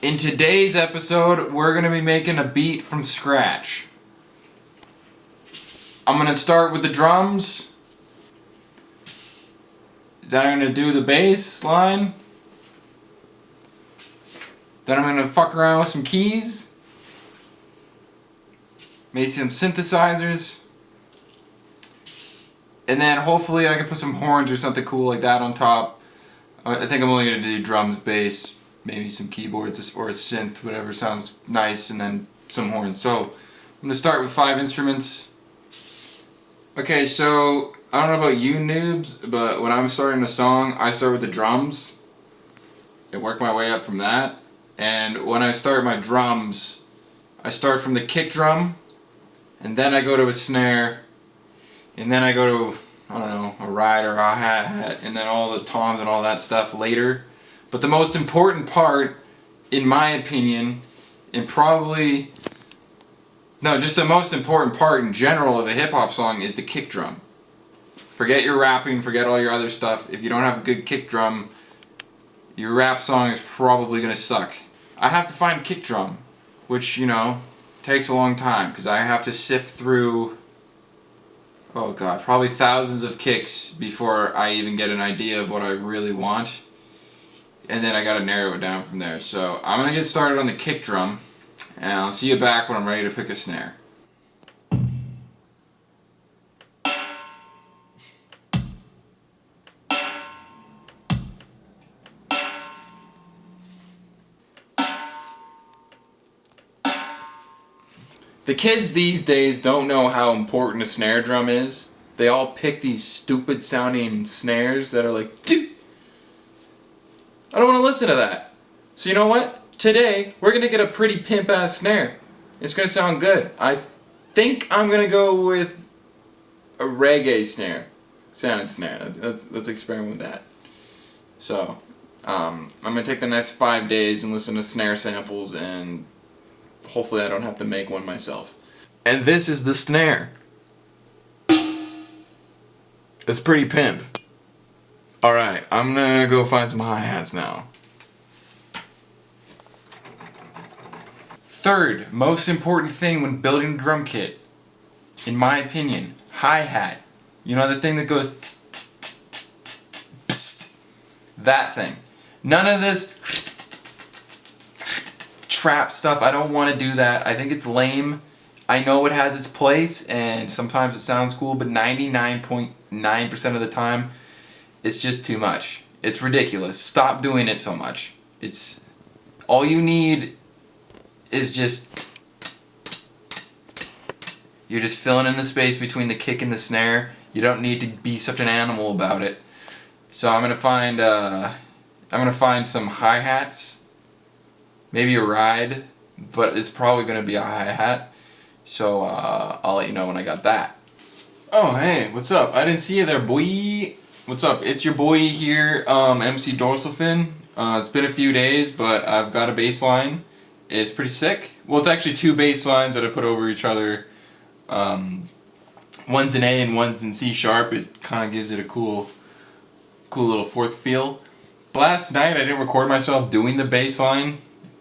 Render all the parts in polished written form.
In today's episode, we're going to be making a beat from scratch. I'm going to start with the drums. Then I'm going to do the bass line. Then I'm going to fuck around with some keys. Maybe some synthesizers. And then hopefully I can put some horns or something cool like that on top. I think I'm only going to do drums, bass, maybe some keyboards or a synth, whatever sounds nice, and then some horns. So I'm going to start with 5 instruments. Okay, so I don't know about you noobs, but when I'm starting a song, I start with the drums and work my way up from that. And when I start my drums, I start from the kick drum, and then I go to a snare, and then I go to, I don't know, a ride or a hi-hat, and then all the toms and all that stuff later. But the most important part, in my opinion, and probably, no, just the most important part in general of a hip-hop song is the kick drum. Forget your rapping, forget all your other stuff. If you don't have a good kick drum, your rap song is probably going to suck. I have to find a kick drum, which, you know, takes a long time, because I have to sift through, oh god, probably thousands of kicks before I even get an idea of what I really want. And then I gotta narrow it down from there. So I'm gonna get started on the kick drum, and I'll see you back when I'm ready to pick a snare. The kids these days don't know how important a snare drum is. They all pick these stupid sounding snares that are like, doot. I don't want to listen to that. So you know what? Today, we're going to get a pretty pimp ass snare. It's going to sound good. I think I'm going to go with a reggae snare. Sounding snare. Let's experiment with that. So, I'm going to take the next 5 days and listen to snare samples, and hopefully I don't have to make one myself. And this is the snare. It's pretty pimp. Alright, I'm gonna go find some hi-hats now. Third most important thing when building a drum kit, in my opinion, hi-hat. You know the thing that goes psst, that thing. None of this trap stuff. I don't want to do that. I think it's lame. I know it has its place and sometimes it sounds cool, but 99.9% of the time it's just too much. It's ridiculous. Stop doing it so much. It's all you need is just, you're just filling in the space between the kick and the snare. You don't need to be such an animal about it. So I'm gonna find some hi-hats. Maybe a ride, but it's probably going to be a hi-hat, so I'll let you know when I got that. Oh, hey, what's up? I didn't see you there, boy. What's up? It's your boy here, MC Dorsal Fin. It's been a few days, but I've got a bass line. It's pretty sick. Well, it's actually 2 bass lines that I put over each other. One's in A and one's in C sharp. It kind of gives it a cool little fourth feel. Last night I didn't record myself doing the bass line.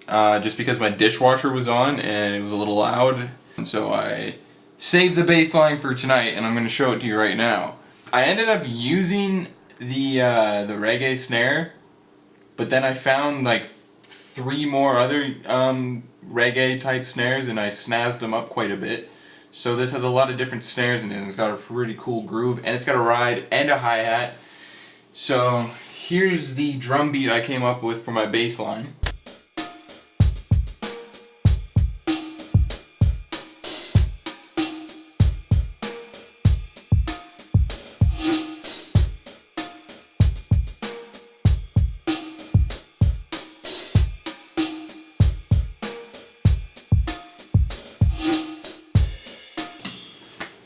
Just because my dishwasher was on and it was a little loud, and so I saved the bass line for tonight, and I'm going to show it to you right now. I ended up using the reggae snare, but then I found like 3 more other reggae type snares, and I snazzed them up quite a bit. So this has a lot of different snares in it, and it's got a pretty cool groove, and it's got a ride and a hi-hat. So here's the drum beat I came up with for my bass line.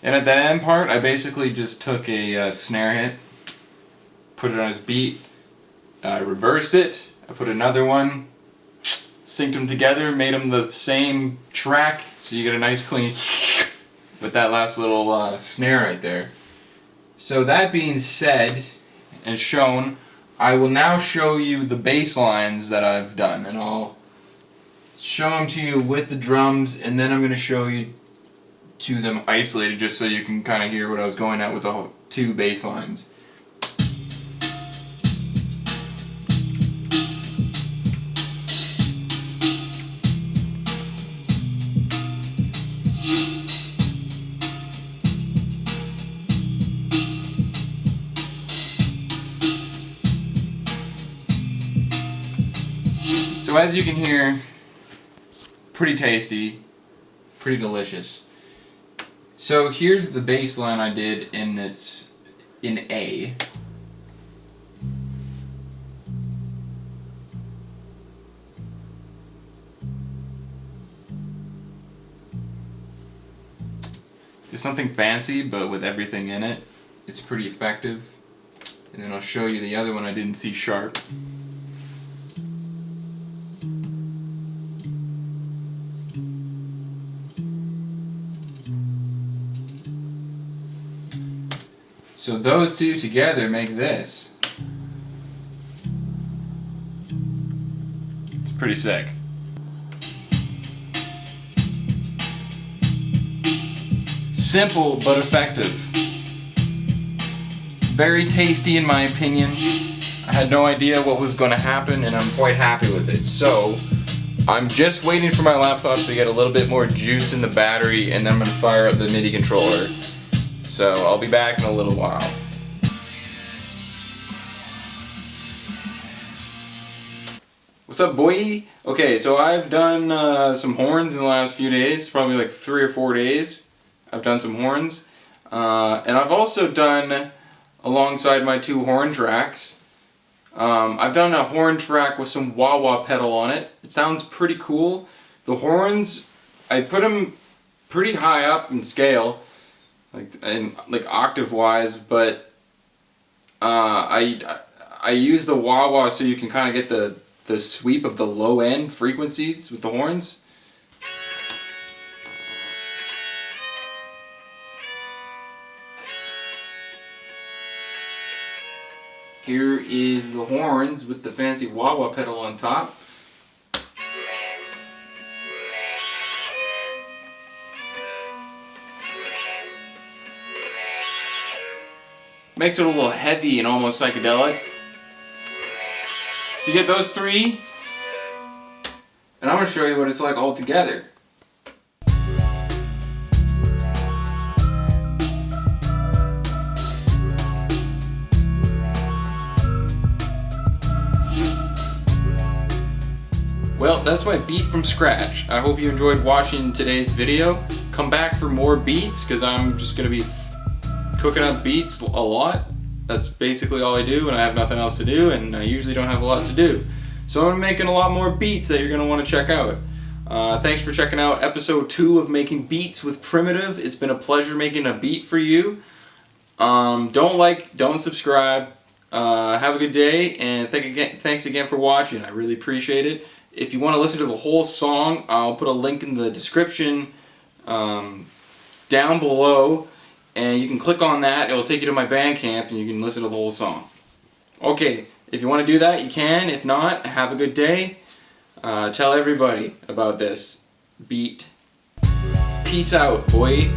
And at the end part, I basically just took a snare hit, put it on his beat, I reversed it, I put another one, synced them together, made them the same track, so you get a nice clean with that last little snare right there. So that being said and shown, I will now show you the bass lines that I've done, and I'll show them to you with the drums, and then I'm going to show you to them isolated just so you can kind of hear what I was going at with the whole 2 bass lines. So as you can hear, pretty tasty, pretty delicious. So here's the bass line I did, and it's in A. It's nothing fancy, but with everything in it, it's pretty effective. And then I'll show you the other one I did in C sharp. So those 2 together make this. It's pretty sick. Simple but effective. Very tasty in my opinion. I had no idea what was going to happen, and I'm quite happy with it. So I'm just waiting for my laptop to get a little bit more juice in the battery, and then I'm going to fire up the MIDI controller. So I'll be back in a little while. What's up, boy? Okay, so I've done some horns in the last few days, probably like 3 or 4 days. I've done some horns. And I've also done, alongside my 2 horn tracks, I've done a horn track with some wah-wah pedal on it. It sounds pretty cool. The horns, I put them pretty high up in scale, like octave wise, but I use the wah-wah so you can kind of get the sweep of the low end frequencies with the horns. Here is the horns with the fancy wah-wah pedal on top. Makes it a little heavy and almost psychedelic. So you get those 3, and I'm going to show you what it's like all together. Well, that's my beat from scratch. I hope you enjoyed watching today's video. Come back for more beats, because I'm just going to be cooking up beats a lot. That's basically all I do when I have nothing else to do, and I usually don't have a lot to do. So I'm making a lot more beats that you're going to want to check out. Thanks for checking out episode 2 of Making Beats with Primitive. It's been a pleasure making a beat for you. Don't subscribe. Have a good day, and thanks again for watching. I really appreciate it. If you want to listen to the whole song, I'll put a link in the description down below. And you can click on that, it'll take you to my Bandcamp, and you can listen to the whole song. Okay, if you want to do that, you can. If not, have a good day. Tell everybody about this beat. Peace out, boy.